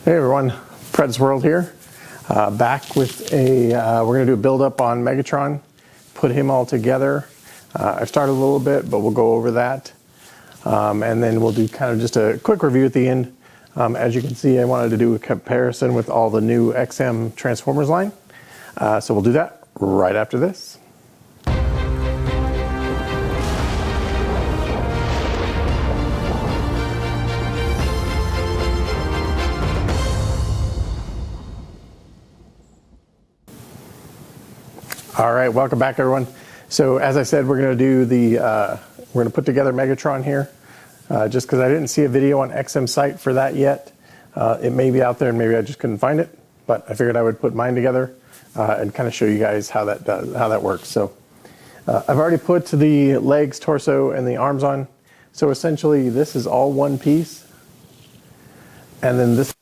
Hey everyone, Fred's World here. Back with we're going to do a build up on Megatron, put him all together. I've started a little bit, but we'll go over that. And then we'll do kind of just a quick review at the end. As you can see, I wanted to do a comparison with all the new XM Transformers line. So we'll do that right after this. All right, welcome back everyone. So as I said, we're going to do we're going to put together Megatron here, just because I didn't see a video on XM site for that yet. It may be out there and maybe I just couldn't find it, but I figured I would put mine together and kind of show you guys how that works. So I've already put the legs, torso, and the arms on. So essentially this is all one piece, and then this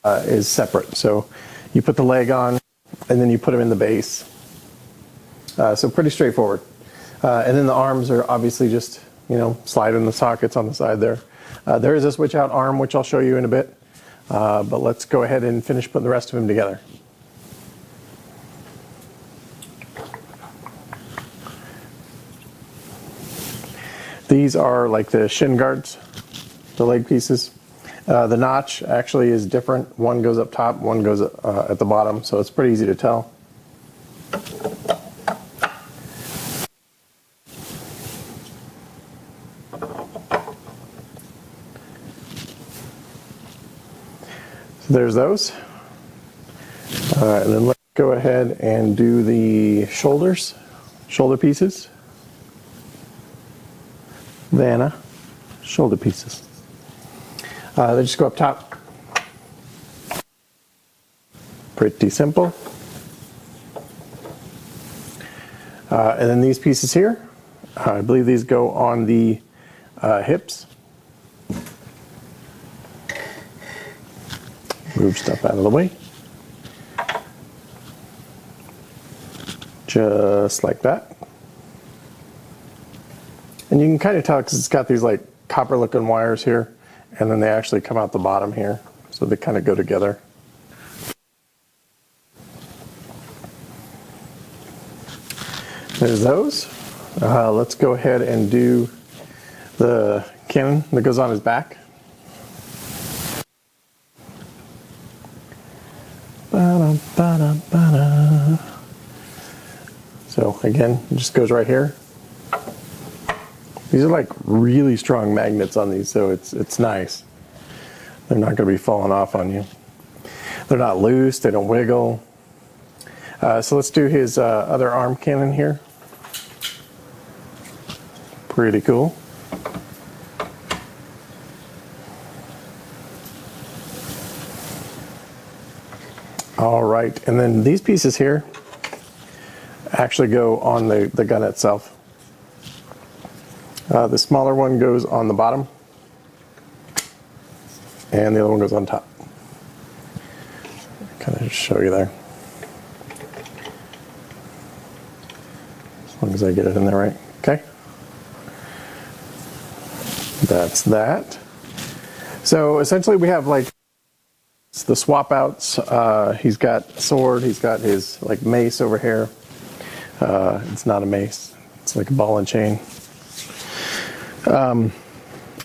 is separate. So you put the leg on and then you put them in the base. So pretty straightforward. And then the arms are obviously just, slide in the sockets on the side there. There is a switch out arm, which I'll show you in a bit. But let's go ahead and finish putting the rest of them together. These are like the shin guards, the leg pieces. The notch actually is different. One goes up top, one goes at the bottom, so it's pretty easy to tell. So there's those. And then let's go ahead and do the shoulder pieces. Vanna, shoulder pieces. They just go up top. Pretty simple. And then these pieces here, I believe these go on the hips. Move stuff out of the way. Just like that. And you can kind of tell because it's got these like copper looking wires here, and then they actually come out the bottom here, so they kind of go together. There's those. Let's go ahead and do the cannon that goes on his back. So again, it just goes right here. These are like really strong magnets on these, so it's nice. They're not going to be falling off on you. They're not loose, they don't wiggle. So let's do his other arm cannon here. Pretty cool. All right, and then these pieces here actually go on the gun itself. The smaller one goes on the bottom, and the other one goes on top. Kind of just show you there. As long as I get it in there right. Okay. That's that. So essentially we have like the swap outs. He's got a sword, he's got his like mace over here. It's not a mace, it's like a ball and chain. And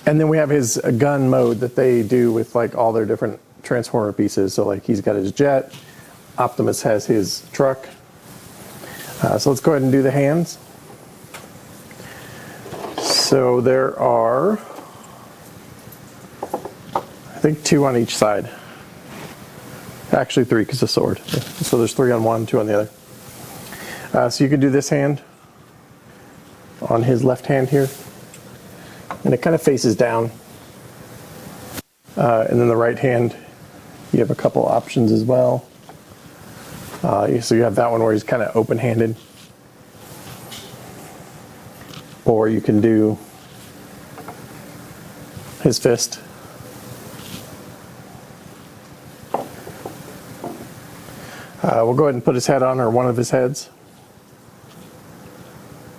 then we have his gun mode that they do with like all their different Transformer pieces. So like he's got his jet, Optimus has his truck. So let's go ahead and do the hands. So there are, I think 2 on each side. Actually 3 because of the sword. So there's 3 on one, 2 on the other. So you can do this hand on his left hand here. And it kind of faces down. And then the right hand, you have a couple options as well. So you have that one where he's kind of open-handed. Or you can do his fist. We'll go ahead and put his head on, or one of his heads.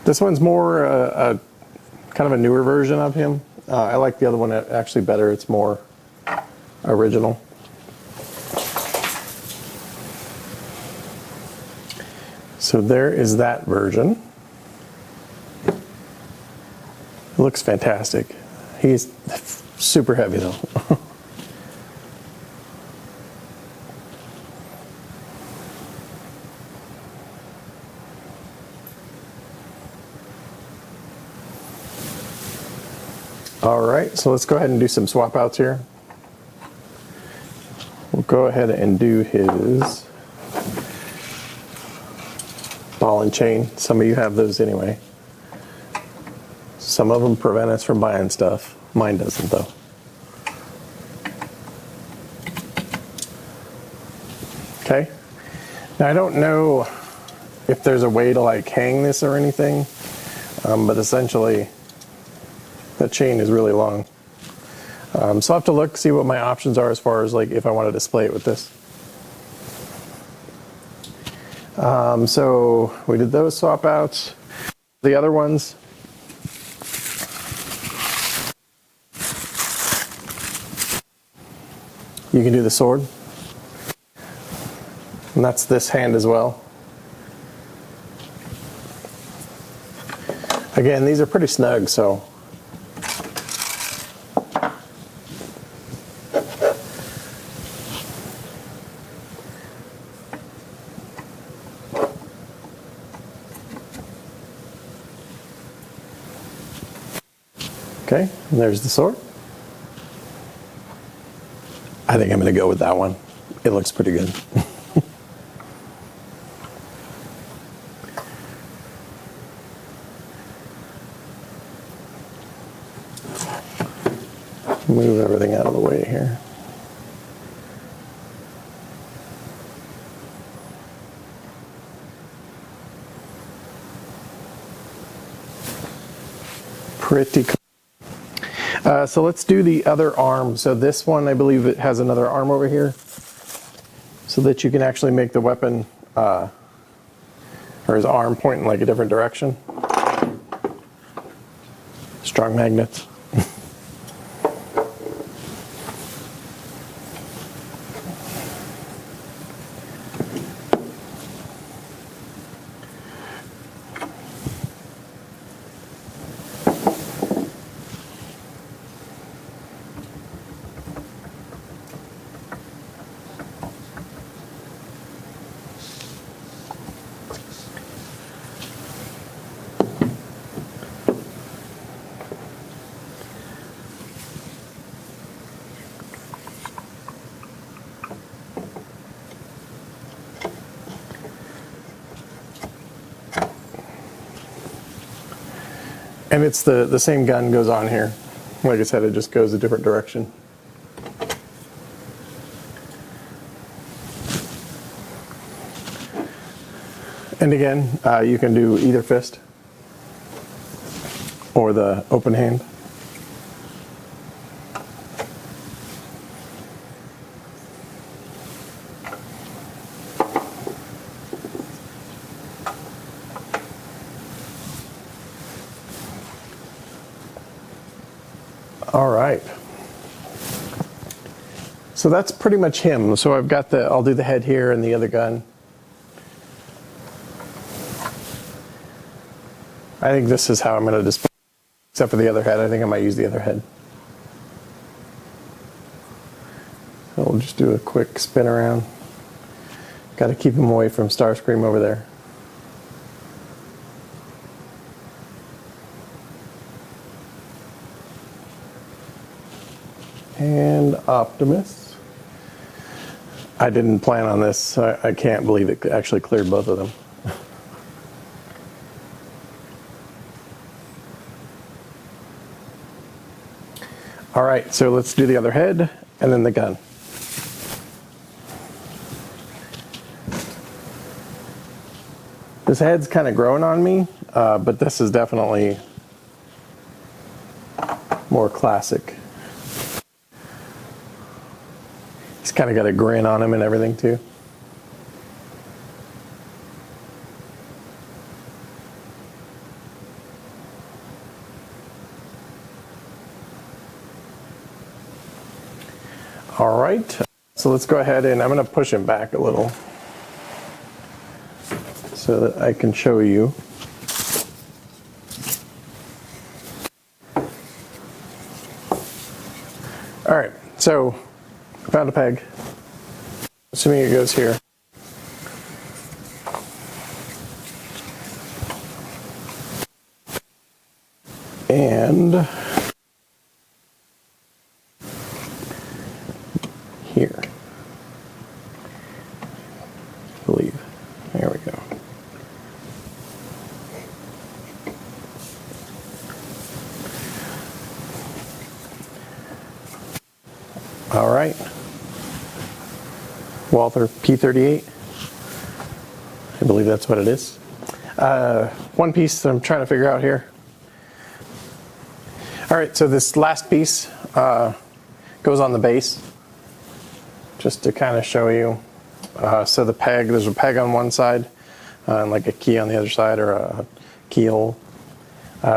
This one's more kind of a newer version of him. I like the other one actually better. It's more original. So there is that version. It looks fantastic. He's super heavy though. All right, so let's go ahead and do some swap outs here. We'll go ahead and do his ball and chain. Some of you have those anyway. Some of them prevent us from buying stuff. Mine doesn't though. Okay. Now I don't know if there's a way to like hang this or anything, but essentially that chain is really long. So I'll have to look, see what my options are as far as like if I want to display it with this. So we did those swap outs. The other ones, you can do the sword. And that's this hand as well. Again, these are pretty snug, so okay, and there's the sword. I think I'm going to go with that one. It looks pretty good. Move everything out of the way here. Pretty cool. So let's do the other arm. So this one, I believe it has another arm over here so that you can actually make the weapon or his arm point in like a different direction. Strong magnets. And it's the same gun goes on here. Like I said, it just goes a different direction. And again, you can do either fist or the open hand. All right. So that's pretty much him. So I've got I'll do the head here and the other gun. I think this is how I'm going to display, except for the other head. I think I might use the other head. So we'll just do a quick spin around. Got to keep him away from Starscream over there. And Optimus. I didn't plan on this. I can't believe it actually cleared both of them. All right, so let's do the other head and then the gun. This head's kind of growing on me, but this is definitely more classic. He's kind of got a grin on him and everything too. All right, so let's go ahead and I'm going to push him back a little so that I can show you. All right, so I found a peg, assuming it goes here. And here, I believe. There we go. All right. Walther P38. I believe that's what it is. One piece that I'm trying to figure out here. All right, so this last piece goes on the base, just to kind of show you. So the peg, there's a peg on one side and like a key on the other side, or a keyhole.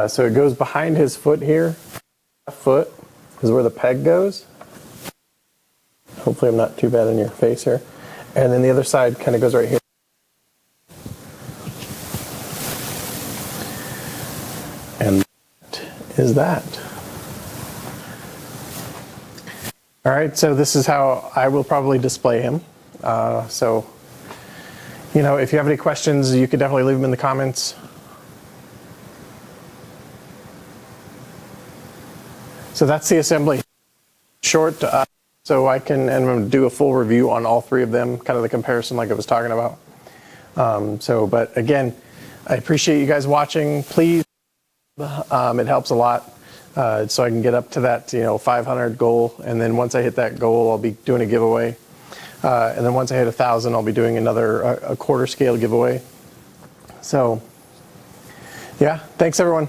So it goes behind his foot here. Foot is where the peg goes. Hopefully I'm not too bad in your face here. And then the other side kind of goes right here. And that is that. All right, so this is how I will probably display him. So, you know, if you have any questions, you could definitely leave them in the comments. So that's the assembly. Short, so I can and do a full review on all three of them, kind of the comparison like I was talking about. But again, I appreciate you guys watching. Please, it helps a lot. So I can get up to that, 500 goal, and then once I hit that goal, I'll be doing a giveaway. And then once I hit 1,000, I'll be doing another a quarter scale giveaway. So, yeah, thanks everyone.